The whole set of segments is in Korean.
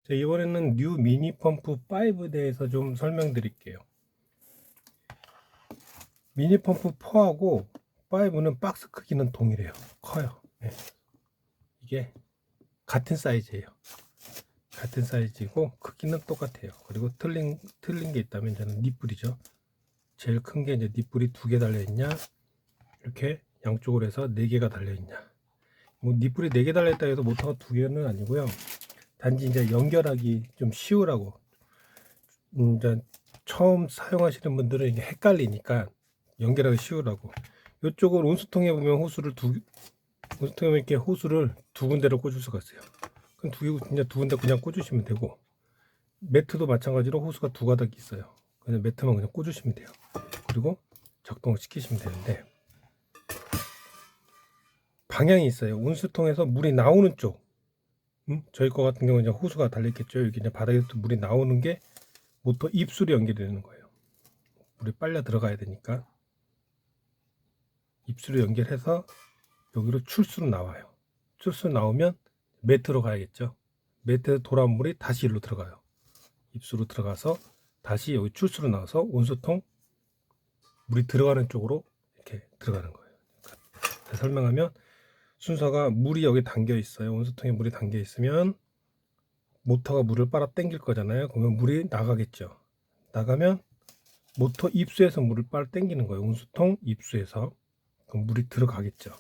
자, 이번에는 뉴 미니 펌프 5에 대해서 좀 설명드릴게요. 미니 펌프 4하고 5는 박스 크기는 동일해요. 커요. 네. 이게 같은 사이즈예요. 같은 사이즈고 크기는 똑같아요. 그리고 틀린 게 있다면 저는 닛불이죠. 제일 큰 게 이제 닛불이 2개 달려있냐, 이렇게 양쪽으로 해서 4개가 달려있냐. 뭐 닛불이 4개 달려있다 해서 모터가 2개는 아니고요. 단지 이제 연결하기 좀 쉬우라고. 이제 처음 사용하시는 분들은 이게 헷갈리니까 연결하기 쉬우라고. 이쪽은 온수통에 보면 온수통에 이렇게 호수를 2군데로 꽂을 수가 있어요. 그럼 그냥 2군데 그냥 꽂으시면 되고, 매트도 마찬가지로 호수가 2가닥 있어요. 그냥 매트만 그냥 꽂으시면 돼요. 그리고 작동을 시키시면 되는데, 방향이 있어요. 온수통에서 물이 나오는 쪽, 저희 거 같은 경우는 이제 호수가 달려있겠죠. 여기 이제 바닥에서 물이 나오는 게 모터 입술이 연결되는 거예요. 물이 빨려 들어가야 되니까 입술을 연결해서 여기로 출수로 나와요. 출수로 나오면 매트로 가야겠죠. 매트에서 돌아온 물이 다시 일로 들어가요. 입수로 들어가서 다시 여기 출수로 나와서 온수통 물이 들어가는 쪽으로 이렇게 들어가는 거예요. 그러니까 설명하면 순서가 물이 여기 담겨 있어요. 온수통에 물이 담겨 있으면 모터가 물을 빨아 당길 거잖아요. 그러면 물이 나가겠죠. 나가면 모터 입수에서 물을 빨아 당기는 거예요. 온수통 입수에서. 그럼 물이 들어가겠죠.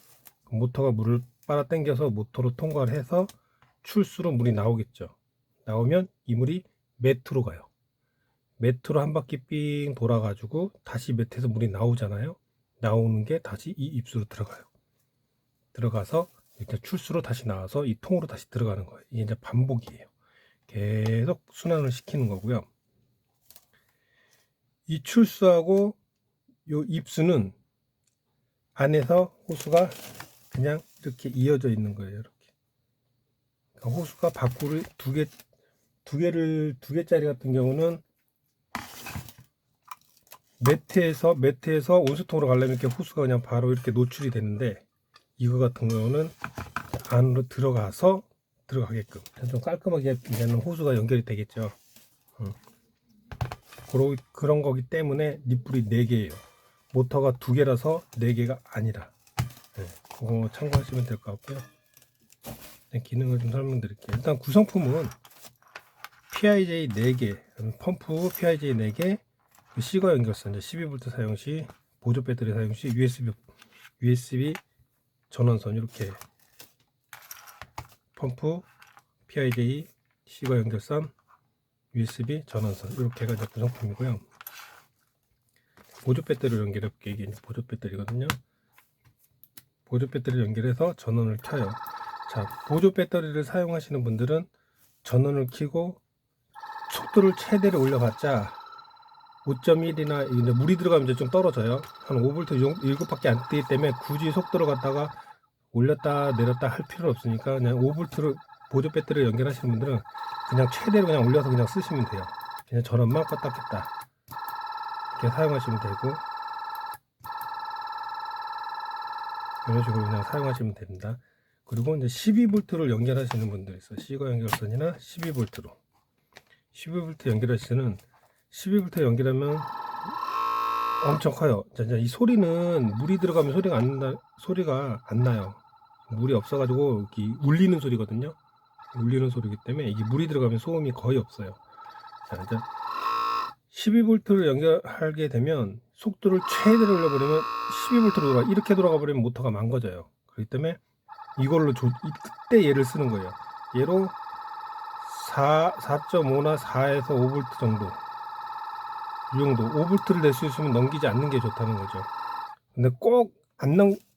모터가 물을 빨아 당겨서 모터로 통과를 해서 출수로 물이 나오겠죠. 나오면 이 물이 매트로 가요. 매트로 한 바퀴 삥 돌아가지고 다시 매트에서 물이 나오잖아요. 나오는 게 다시 이 입수로 들어가요. 들어가서 이렇게 출수로 다시 나와서 이 통으로 다시 들어가는 거예요. 이게 이제 반복이에요. 계속 순환을 시키는 거고요. 이 출수하고 이 입수는 안에서 호수가 그냥 이렇게 이어져 있는 거예요. 이렇게. 그러니까 호수가 밖으로 두 개짜리 같은 경우는 매트에서 온수통으로 가려면 이렇게 호수가 그냥 바로 이렇게 노출이 되는데, 이거 같은 경우는 안으로 들어가게끔 좀 깔끔하게 이제는 호수가 연결이 되겠죠. 그런 거기 때문에 닛불이 4개예요. 모터가 2개라서 4개가 아니라. 네, 그거 참고하시면 될 것 같고요. 기능을 좀 설명드릴게요. 일단 구성품은 PIJ 4개, 펌프 PIJ 4개, C거 연결선 12V 사용 시, 보조 배터리 사용 시, USB 전원선, 이렇게 펌프 PIJ C거 연결선, USB 전원선, 이렇게 해가 구성품이고요. 보조 배터리를 연결해볼게요. 이게 보조 배터리거든요. 보조 배터리를 연결해서 전원을 켜요. 자, 보조 배터리를 사용하시는 분들은 전원을 켜고 속도를 최대로 올려봤자 5.1이나 이제 물이 들어가면 이제 좀 떨어져요. 한 5V 1급밖에 안 뜨기 때문에 굳이 속도를 갖다가 올렸다 내렸다 할 필요 없으니까 그냥 5V로 보조 배터리를 연결하시는 분들은 그냥 최대로 그냥 올려서 그냥 쓰시면 돼요. 그냥 전원만 껐다 켰다 이렇게 사용하시면 되고, 이런 식으로 그냥 사용하시면 됩니다. 그리고 이제 12V를 연결하시는 분들 있어요. C거 연결선이나 12V로 12V 연결하시는 12V 연결하면 엄청 커요. 이 소리는 물이 들어가면 소리가 안 나요. 물이 없어가지고 여기 울리는 소리거든요. 울리는 소리이기 때문에 이게 물이 들어가면 소음이 거의 없어요. 자, 이제 12V를 연결하게 되면 속도를 최대로 올려버리면 12V로 이렇게 돌아가 버리면 모터가 망가져요. 그렇기 때문에 이걸로 그때 얘를 쓰는 거예요. 얘로 4.5나 4에서 5V 정도, 이 정도 5V를 낼 수 있으면 넘기지 않는 게 좋다는 거죠. 근데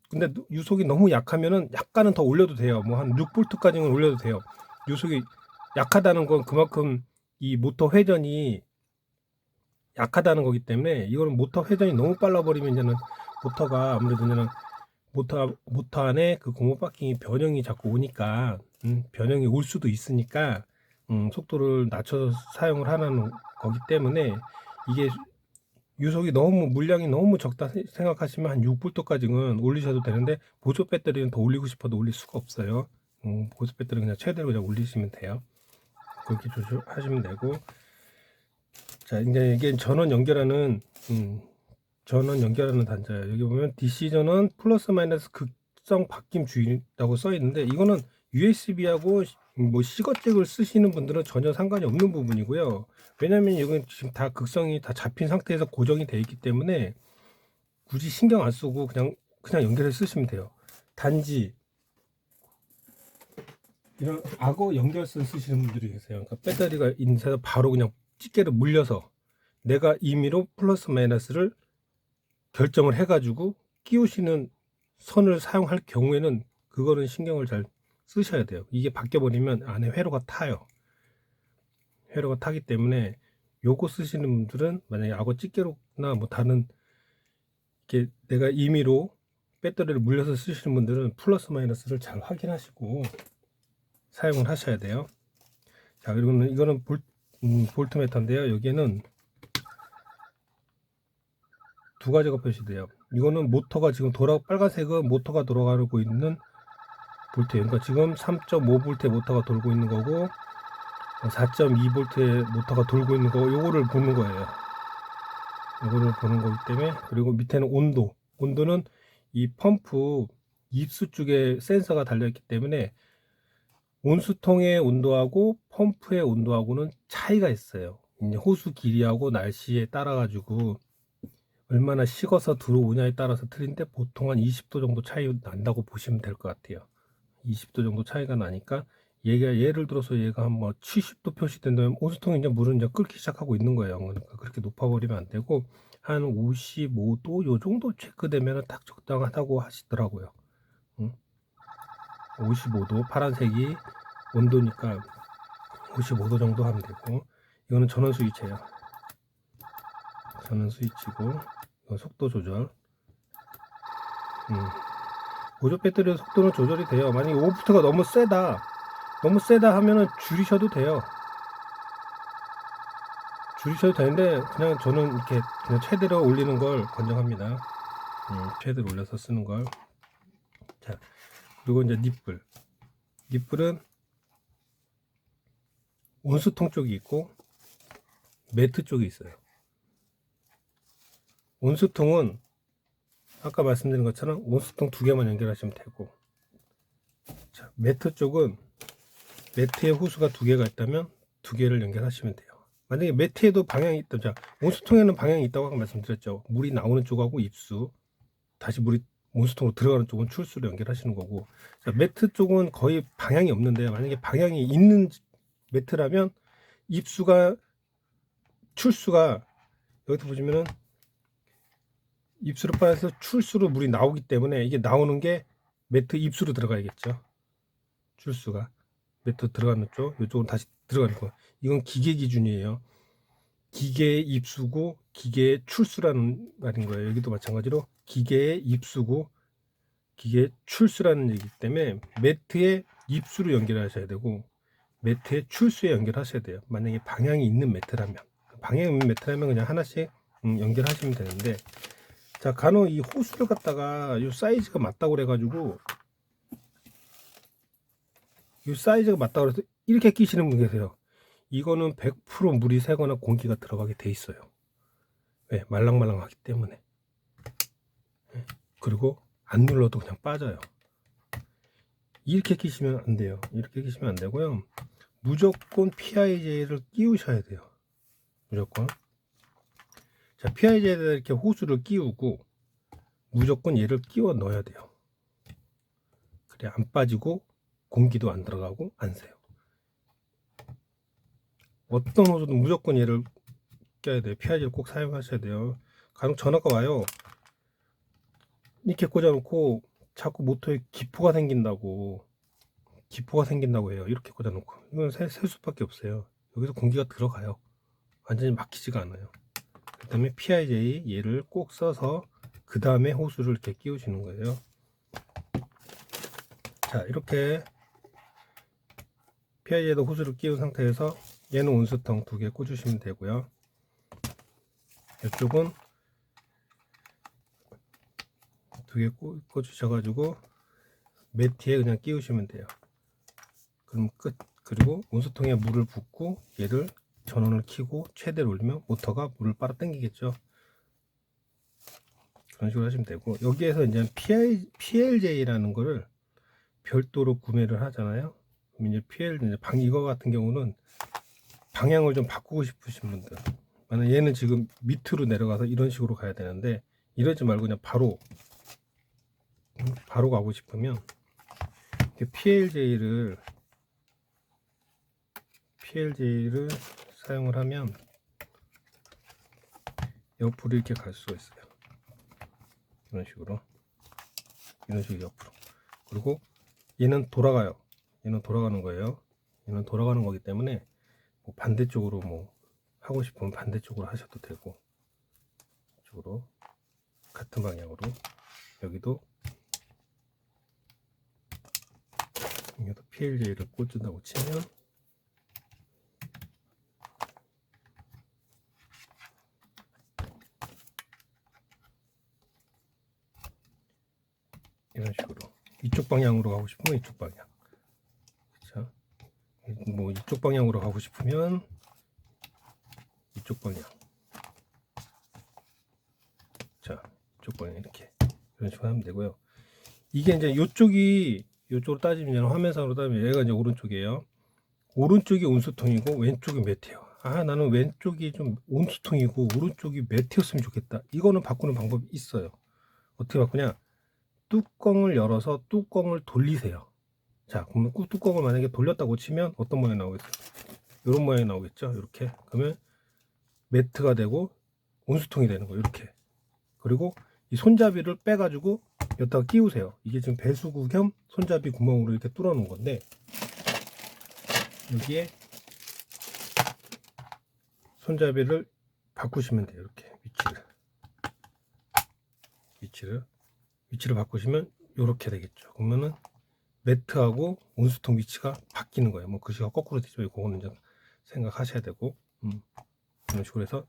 근데 유속이 너무 약하면은 약간은 더 올려도 돼요. 뭐 한 6V까지는 올려도 돼요. 유속이 약하다는 건 그만큼 이 모터 회전이 약하다는 거기 때문에, 이거는 모터 회전이 너무 빨라 버리면 이제는 모터가 아무래도 이제는 모터 안에 그 고무 바킹이 변형이 자꾸 오니까, 변형이 올 수도 있으니까 속도를 낮춰서 사용을 하는 거기 때문에, 이게 유속이 물량이 너무 적다 생각하시면 한 6V까지는 올리셔도 되는데, 보조 배터리는 더 올리고 싶어도 올릴 수가 없어요. 보조 배터리 그냥 최대로 그냥 올리시면 돼요. 그렇게 조절하시면 되고. 자, 이제 이게 전원 연결하는 단자예요. 여기 보면 DC 전원 플러스 마이너스 극성 바뀜 주의라고 써 있는데, 이거는 USB하고 뭐 C거잭을 쓰시는 분들은 전혀 상관이 없는 부분이고요. 왜냐면 이건 지금 다 극성이 다 잡힌 상태에서 고정이 되어 있기 때문에 굳이 신경 안 쓰고 그냥 연결해 쓰시면 돼요. 단지 이런 악어 연결선 쓰시는 분들이 계세요. 그러니까 배터리가 있는 데서 바로 그냥 집게를 물려서 내가 임의로 플러스 마이너스를 결정을 해가지고 끼우시는 선을 사용할 경우에는 그거는 신경을 잘 쓰셔야 돼요. 이게 바뀌어버리면 안에 회로가 타요. 회로가 타기 때문에 요거 쓰시는 분들은 만약에 악어 집게로나 뭐 다른 이렇게 내가 임의로 배터리를 물려서 쓰시는 분들은 플러스 마이너스를 잘 확인하시고 사용을 하셔야 돼요. 자, 그리고 이거는 볼트미터인데요. 여기에는 두 가지가 표시돼요. 이거는 모터가 지금 빨간색은 모터가 돌아가고 있는 볼트예요. 그러니까 지금 3.5V의 모터가 돌고 있는 거고 4.2V의 모터가 돌고 있는 거, 요거를 보는 거예요. 요거를 보는 거기 때문에. 그리고 밑에는 온도는 이 펌프 입수 쪽에 센서가 달려있기 때문에 온수통의 온도하고 펌프의 온도하고는 차이가 있어요. 이제 호수 길이하고 날씨에 따라 가지고 얼마나 식어서 들어오냐에 따라서 틀린데, 보통 한 20도 정도 차이 난다고 보시면 될 것 같아요. 20도 정도 차이가 나니까 예를 들어서 얘가 한 뭐 70도 표시된다면 온수통에 이제 물은 이제 끓기 시작하고 있는 거예요. 그러니까 그렇게 높아버리면 안 되고 한 55도 요 정도 체크되면 딱 적당하다고 하시더라고요. 55도 파란색이 온도니까 55도 정도 하면 되고. 이거는 전원 스위치예요. 전원 스위치고, 이건 속도 조절. 보조 배터리 속도는 조절이 돼요. 만약에 5V가 너무 세다 하면은 줄이셔도 돼요. 줄이셔도 되는데 그냥 저는 이렇게 그냥 최대로 올리는 걸 권장합니다. 최대로 올려서 쓰는 걸. 자, 그리고 이제 니플은 온수통 쪽이 있고 매트 쪽이 있어요. 온수통은 아까 말씀드린 것처럼 온수통 두 개만 연결하시면 되고, 자, 매트 쪽은 매트에 호수가 두 개가 있다면 두 개를 연결하시면 돼요. 만약에 매트에도 방향이 있다, 자, 온수통에는 방향이 있다고 아까 말씀드렸죠. 물이 나오는 쪽하고 입수, 다시 물이 온수통으로 들어가는 쪽은 출수로 연결하시는 거고, 자, 매트 쪽은 거의 방향이 없는데요. 만약에 방향이 있는 매트라면 출수가 여기서 보시면은 입수로 빠져서 출수로 물이 나오기 때문에 이게 나오는 게 매트 입수로 들어가야겠죠. 출수가 매트 들어가는 쪽, 이쪽은 다시 들어가는 거. 이건 기계 기준이에요. 기계의 입수고 기계의 출수라는 말인 거예요. 여기도 마찬가지로 기계의 입수고 기계의 출수라는 얘기이기 때문에 매트의 입수로 연결하셔야 되고 매트의 출수에 연결하셔야 돼요. 만약에 방향이 있는 매트라면 그냥 하나씩 연결하시면 되는데, 자, 간혹 이 호수를 갖다가 이 사이즈가 맞다고 그래가지고 그래서 이렇게 끼시는 분 계세요. 이거는 100% 물이 새거나 공기가 들어가게 돼 있어요. 왜? 말랑말랑하기 때문에. 그리고 안 눌러도 그냥 빠져요. 이렇게 끼시면 안 돼요. 이렇게 끼시면 안 되고요. 무조건 PIJ를 끼우셔야 돼요. 무조건. 자, PIJ에다 이렇게 호수를 끼우고 무조건 얘를 끼워 넣어야 돼요. 그래 안 빠지고 공기도 안 들어가고 안 새요. 어떤 호수든 무조건 얘를 껴야 돼요. PIJ를 꼭 사용하셔야 돼요. 간혹 전화가 와요. 이렇게 꽂아놓고 자꾸 모터에 기포가 생긴다고 해요. 이렇게 꽂아놓고. 이건 셀 수밖에 없어요. 여기서 공기가 들어가요. 완전히 막히지가 않아요. 그 다음에 PIJ 얘를 꼭 써서 그 다음에 호수를 이렇게 끼우시는 거예요. 자, 이렇게 PIJ에도 호수를 끼운 상태에서 얘는 온수통 두 개 꽂으시면 되고요. 이쪽은 두 개 꽂으셔가지고 매트에 그냥 끼우시면 돼요. 그럼 그리고 온수통에 물을 붓고 얘를 전원을 켜고 최대로 올리면 모터가 물을 빨아 당기겠죠. 그런 식으로 하시면 되고, 여기에서 이제 PLJ라는 거를 별도로 구매를 하잖아요. 그럼 이제 이거 같은 경우는 방향을 좀 바꾸고 싶으신 분들, 만약 얘는 지금 밑으로 내려가서 이런 식으로 가야 되는데 이러지 말고 그냥 바로 가고 싶으면 PLJ를 사용을 하면 옆으로 이렇게 갈 수가 있어요. 이런 식으로 옆으로. 그리고 얘는 돌아가요. 얘는 돌아가는 거예요. 얘는 돌아가는 거기 때문에 뭐 반대쪽으로 뭐 하고 싶으면 반대쪽으로 하셔도 되고, 이쪽으로 같은 방향으로. 여기도 PLJ를 꽂는다고 치면 이런 식으로 이쪽 방향으로 가고 싶으면 이쪽 방향, 그렇죠? 뭐 이쪽 방향으로 가고 싶으면 이쪽 방향, 자 이쪽 방향, 이렇게 이런 식으로 하면 되고요. 이게 이제 이쪽으로 따지면, 화면상으로 따지면 얘가 이제 오른쪽이에요. 오른쪽이 온수통이고 왼쪽이 매트예요. 아, 나는 왼쪽이 좀 온수통이고 오른쪽이 매트였으면 좋겠다. 이거는 바꾸는 방법이 있어요. 어떻게 바꾸냐? 뚜껑을 열어서 뚜껑을 돌리세요. 자, 그러면 뚜껑을 만약에 돌렸다고 치면 어떤 모양이 나오겠어요? 이런 모양이 나오겠죠. 이렇게. 그러면 매트가 되고 온수통이 되는 거예요. 이렇게. 그리고 이 손잡이를 빼가지고 여기다가 끼우세요. 이게 지금 배수구 겸 손잡이 구멍으로 이렇게 뚫어 놓은 건데, 여기에 손잡이를 바꾸시면 돼요. 이렇게 위치를 바꾸시면 이렇게 되겠죠. 그러면은 매트하고 온수통 위치가 바뀌는 거예요. 뭐 글씨가 거꾸로 되죠. 그거는 이제 생각하셔야 되고, 이런 식으로 해서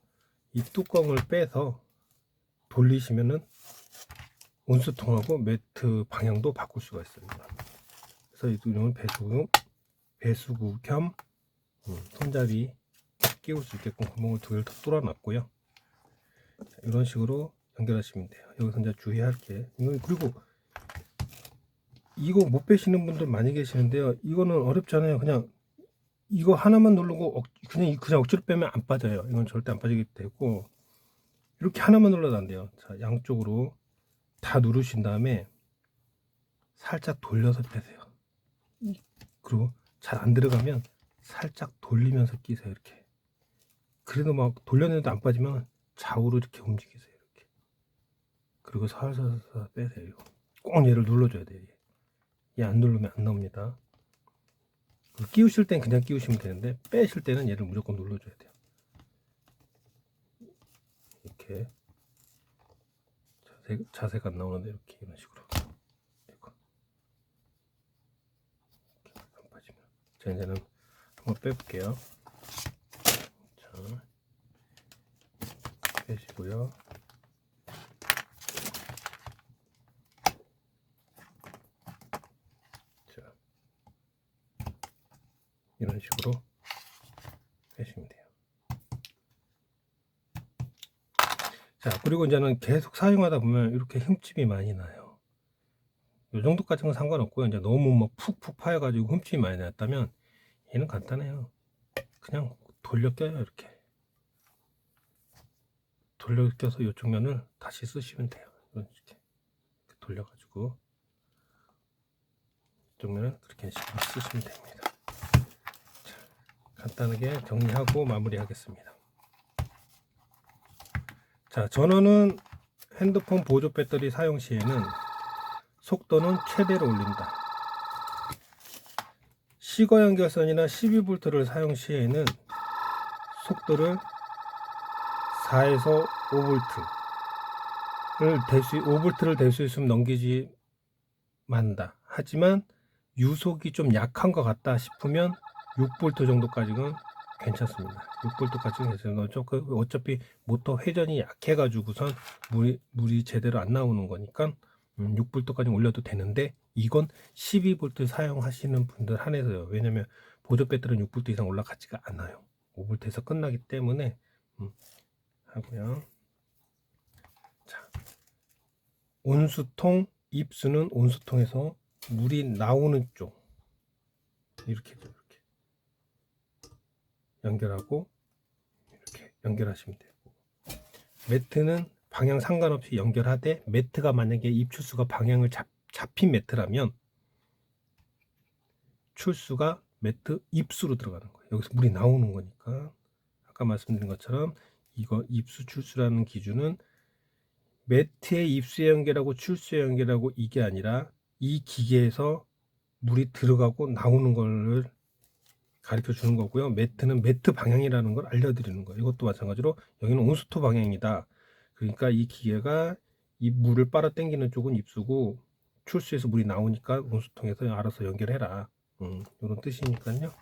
이 뚜껑을 빼서 돌리시면은 온수통하고 매트 방향도 바꿀 수가 있어요. 그래서 이거는 배수구 겸 손잡이 끼울 수 있게끔 구멍을 두 개를 더 뚫어 놨고요. 이런 식으로 연결하시면 돼요. 여기서 이제 주의할 게, 그리고 이거 못 빼시는 분들 많이 계시는데요. 이거는 어렵잖아요. 그냥 이거 하나만 누르고 그냥 억지로 빼면 안 빠져요. 이건 절대 안 빠지게 되고, 이렇게 하나만 눌러도 안 돼요. 자, 양쪽으로 다 누르신 다음에 살짝 돌려서 빼세요. 그리고 잘 안 들어가면 살짝 돌리면서 끼세요. 이렇게. 그래도 막 돌려내도 안 빠지면 좌우로 이렇게 움직이세요. 이렇게. 그리고 살살 빼세요. 이거. 꼭 얘를 눌러줘야 돼요. 얘 안 누르면 안 나옵니다. 끼우실 땐 그냥 끼우시면 되는데, 빼실 때는 얘를 무조건 눌러줘야 돼요. 이렇게 자세가 안 나오는데, 이렇게 이런 식으로. 안 빠지면. 자, 이제는 한번 빼볼게요. 자, 빼시고요. 자, 이런 식으로 빼시면 돼요. 자, 그리고 이제는 계속 사용하다 보면 이렇게 흠집이 많이 나요. 이 정도까지는 상관없고요. 이제 너무 막 푹푹 파여가지고 흠집이 많이 났다면 얘는 간단해요. 그냥 돌려 껴요. 이렇게 돌려 껴서 이쪽 면을 다시 쓰시면 돼요. 이렇게 돌려가지고 이쪽 면을 그렇게 식으로 쓰시면 됩니다. 자, 간단하게 정리하고 마무리하겠습니다. 자, 전원은 핸드폰 보조 배터리 사용 시에는 속도는 최대로 올린다. 시거 연결선이나 12V를 사용 시에는 속도를 4에서 5V를 댈 수 있으면 넘기지 만다. 하지만 유속이 좀 약한 것 같다 싶으면 6V 정도까지는 괜찮습니다. 6V까지는 괜찮아요. 어차피 모터 회전이 약해가지고선 물이 제대로 안 나오는 거니까 6V까지 올려도 되는데, 이건 12V 사용하시는 분들 한해서요. 왜냐면 보조 배터리는 6V 이상 올라가지가 않아요. 5V에서 끝나기 때문에 하고요. 자, 온수통 입수는 온수통에서 물이 나오는 쪽 이렇게 연결하고 이렇게 연결하시면 되고, 매트는 방향 상관없이 연결하되, 매트가 만약에 입출수가 방향을 잡힌 매트라면 출수가 매트 입수로 들어가는 거예요. 여기서 물이 나오는 거니까. 아까 말씀드린 것처럼 이거 입수 출수라는 기준은 매트의 입수에 연결하고 출수에 연결하고 이게 아니라 이 기계에서 물이 들어가고 나오는 걸 가르쳐 주는 거고요. 매트는 매트 방향이라는 걸 알려드리는 거예요. 이것도 마찬가지로 여기는 온수토 방향이다. 그러니까 이 기계가 이 물을 빨아 당기는 쪽은 입수고, 출수에서 물이 나오니까 온수통에서 알아서 연결해라. 이런 뜻이니까요.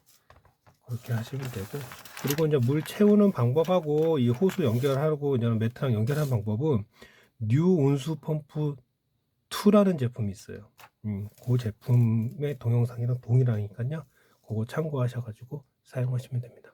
그렇게 하시면 되고, 그리고 이제 물 채우는 방법하고 이 호수 연결하고 이제 매트랑 연결하는 방법은 뉴 온수 펌프 2라는 제품이 있어요. 그 제품의 동영상이랑 동일하니까요. 그거 참고하셔가지고 사용하시면 됩니다.